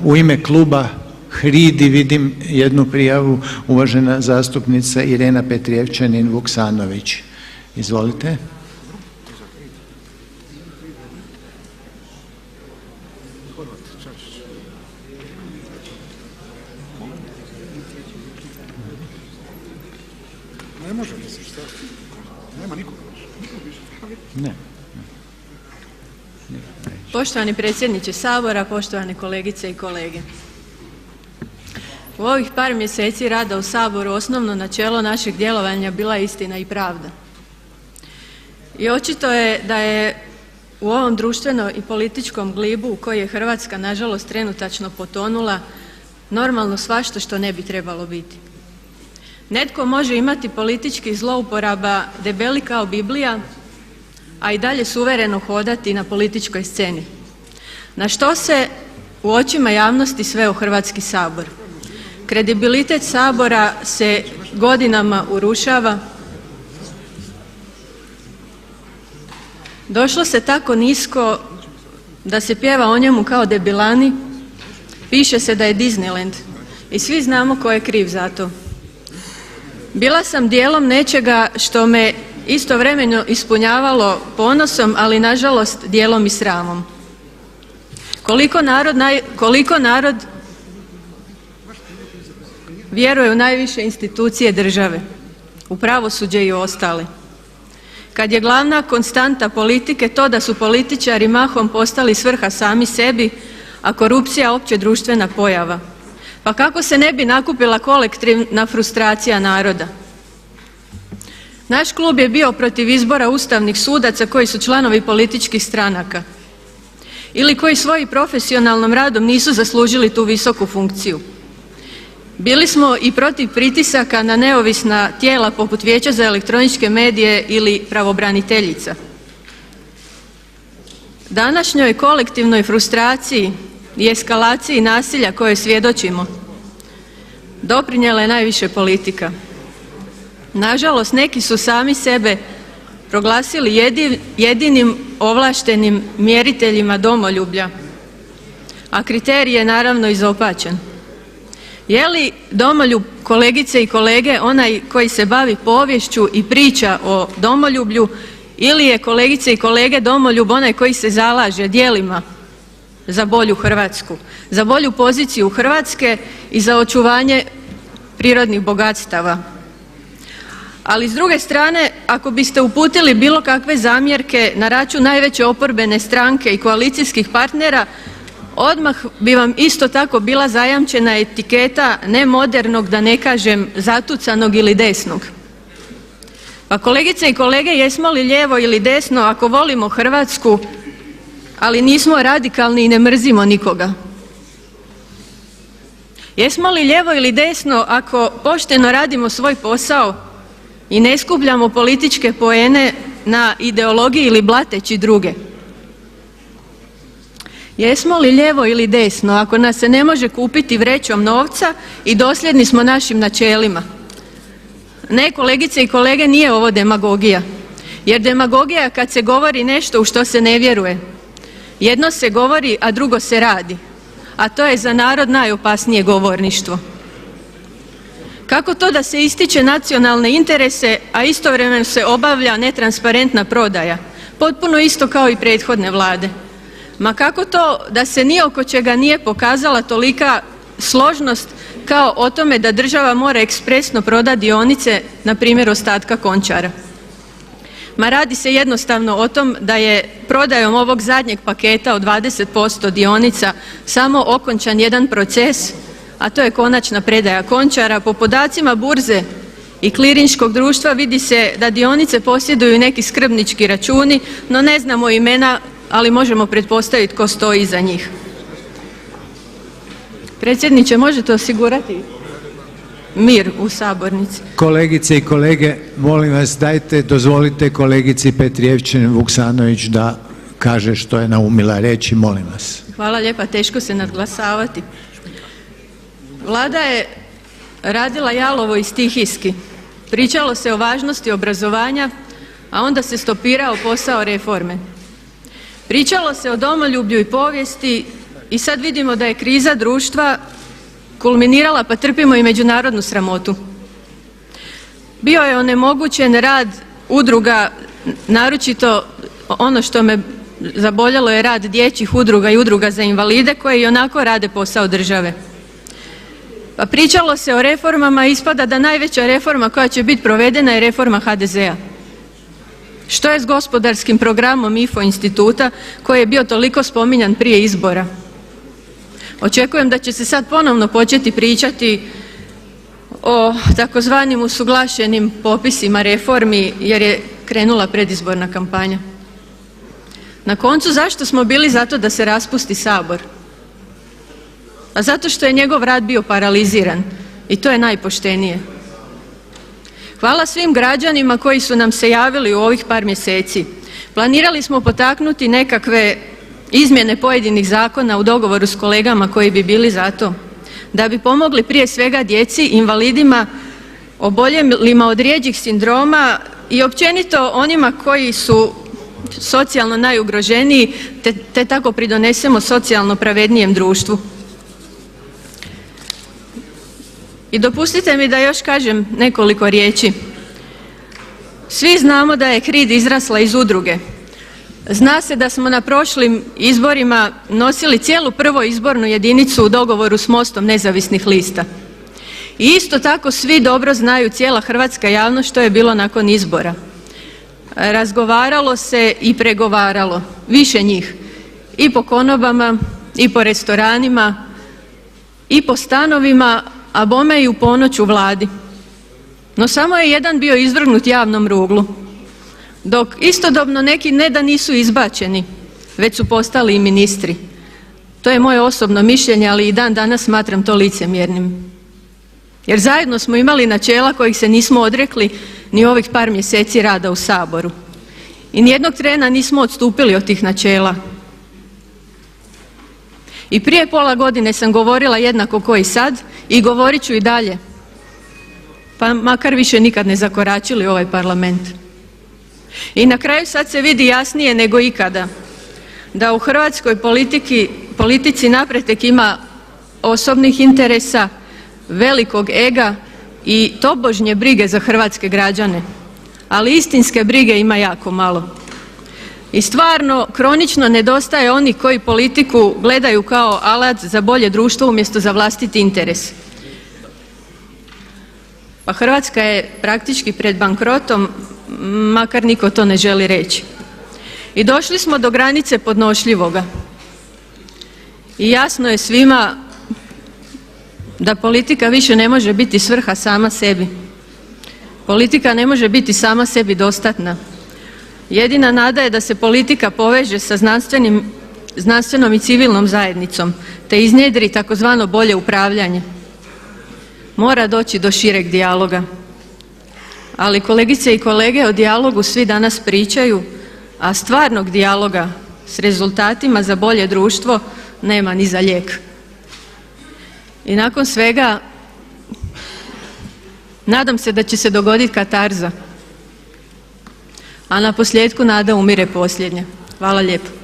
U ime kluba HRID-i vidim jednu prijavu, uvažena zastupnica Irena Petrijevčanin Vuksanović. Izvolite. Poštovani predsjedniče Sabora, poštovane kolegice i kolege. U ovih par mjeseci rada u Saboru osnovno načelo našeg djelovanja bila je istina i pravda. I očito je da je u ovom društvenom i političkom glibu u koji je Hrvatska nažalost trenutačno potonula normalno svašta što ne bi trebalo biti. Netko može imati političkih zlouporaba debeli kao Biblija, a i dalje suvereno hodati na političkoj sceni. Na što se u očima javnosti sveo Hrvatski sabor? Kredibilitet Sabora se godinama urušava. Došlo se tako nisko da se pjeva o njemu kao debilani, piše se da je Disneyland i svi znamo ko je kriv za to. Bila sam dijelom nečega što me istovremeno ispunjavalo ponosom, ali nažalost dijelom i sramom. Koliko narod vjeruje u najviše institucije države, u pravosuđe i ostale. Kad je glavna konstanta politike to da su političari mahom postali svrha sami sebi, a korupcija opće društvena pojava. Pa kako se ne bi nakupila kolektivna frustracija naroda? Naš klub je bio protiv izbora ustavnih sudaca koji su članovi političkih stranaka ili koji svojim profesionalnom radom nisu zaslužili tu visoku funkciju. Bili smo i protiv pritisaka na neovisna tijela poput Vijeća za elektroničke medije ili pravobraniteljica. Današnjoj kolektivnoj frustraciji i eskalaciji nasilja koje svjedočimo doprinijela je najviše politika. Nažalost, neki su sami sebe proglasili jedinim ovlaštenim mjeriteljima domoljublja, a kriterij je naravno izopačen. Je li domoljub, kolegice i kolege, onaj koji se bavi poviješću i priča o domoljublju ili je, kolegice i kolege, domoljub onaj koji se zalaže djelima za bolju Hrvatsku, za bolju poziciju Hrvatske i za očuvanje prirodnih bogatstava? Ali s druge strane, ako biste uputili bilo kakve zamjerke na račun najveće oporbene stranke i koalicijskih partnera, odmah bi vam isto tako bila zajamčena etiketa nemodernog, da ne kažem zatucanog ili desnog. Pa kolegice i kolege, jesmo li lijevo ili desno ako volimo Hrvatsku, ali nismo radikalni i ne mrzimo nikoga? Jesmo li lijevo ili desno ako pošteno radimo svoj posao i ne skupljamo političke poene na ideologiji ili blateći druge? Jesmo li lijevo ili desno ako nas se ne može kupiti vrećom novca i dosljedni smo našim načelima? Ne, kolegice i kolege, nije ovo demagogija. Jer demagogija je kad se govori nešto u što se ne vjeruje. Jedno se govori, a drugo se radi. A to je za narod najopasnije govorništvo. Kako to da se ističe nacionalne interese, a istovremeno se obavlja netransparentna prodaja? Potpuno isto kao i prethodne vlade. Ma kako to da se ni oko čega nije pokazala tolika složnost kao o tome da država mora ekspresno prodati dionice, na primjer ostatka Končara? Ma radi se jednostavno o tom da je prodajom ovog zadnjeg paketa od 20% dionica samo okončan jedan proces, a to je konačna predaja Končara. Po podacima burze i klirinškog društva vidi se da dionice posjeduju neki skrbnički računi, no ne znamo imena, ali možemo pretpostaviti tko stoji iza njih. Predsjedniče, možete osigurati mir u sabornici? Kolegice i kolege, molim vas, dozvolite kolegici Petrijevčanin Vuksanović da kaže što je naumila reći, molim vas. Hvala lijepa, teško se nadglasavati. Vlada je radila jalovo i stihijski. Pričalo se o važnosti obrazovanja, a onda se stopirao posao reforme. Pričalo se o domoljublju i povijesti i sad vidimo da je kriza društva kulminirala pa trpimo i međunarodnu sramotu. Bio je onemogućen rad udruga, naročito ono što me zaboljelo je rad dječjih udruga i udruga za invalide koje i onako rade posao države. Pa pričalo se o reformama, ispada da najveća reforma koja će biti provedena je reforma HDZ-a. Što je s gospodarskim programom IFO instituta koji je bio toliko spominjan prije izbora? Očekujem da će se sad ponovno početi pričati o takozvanim usuglašenim popisima reformi jer je krenula predizborna kampanja. Na koncu, zašto smo bili za to da se raspusti Sabor? A zato što je njegov rad bio paraliziran i to je najpoštenije. Hvala svim građanima koji su nam se javili u ovih par mjeseci. Planirali smo potaknuti nekakve izmjene pojedinih zakona u dogovoru s kolegama koji bi bili za to, da bi pomogli prije svega djeci, invalidima, oboljelima od rjeđih sindroma i općenito onima koji su socijalno najugroženiji te tako pridonesemo socijalno pravednijem društvu. I dopustite mi da još kažem nekoliko riječi. Svi znamo da je HRID izrasla iz udruge. Zna se da smo na prošlim izborima nosili cijelu prvu izbornu jedinicu u dogovoru s MOST-om nezavisnih lista. I isto tako svi dobro znaju, cijela hrvatska javnost, što je bilo nakon izbora. Razgovaralo se i pregovaralo, više njih, i po konobama, i po restoranima, i po stanovima, a bome i u ponoć u Vladi. No samo je jedan bio izvrgnut javnom ruglu, dok istodobno neki ne da nisu izbačeni, već su postali i ministri. To je moje osobno mišljenje, ali i dan danas smatram to licemjernim. Jer zajedno smo imali načela kojih se nismo odrekli ni ovih par mjeseci rada u Saboru. I nijednog trena nismo odstupili od tih načela. I prije pola godine sam govorila jednako kao i sad i govorit ću i dalje, pa makar više nikad ne zakoračili u ovaj Parlament. I na kraju sad se vidi jasnije nego ikada da u hrvatskoj politici napretek ima osobnih interesa, velikog ega i tobožnje brige za hrvatske građane, ali istinske brige ima jako malo. I stvarno kronično nedostaje onih koji politiku gledaju kao alat za bolje društvo umjesto za vlastiti interes. Pa Hrvatska je praktički pred bankrotom, makar niko to ne želi reći. I došli smo do granice podnošljivoga. I jasno je svima da politika više ne može biti svrha sama sebi. Politika ne može biti sama sebi dostatna. Jedina nada je da se politika poveže sa znanstvenom i civilnom zajednicom, te iznjedri takozvano bolje upravljanje. Mora doći do šireg dijaloga. Ali kolegice i kolege, o dijalogu svi danas pričaju, a stvarnog dijaloga s rezultatima za bolje društvo nema ni za lijek. I nakon svega nadam se da će se dogoditi katarza, a na posljetku nada umire posljednja. Hvala lijepo.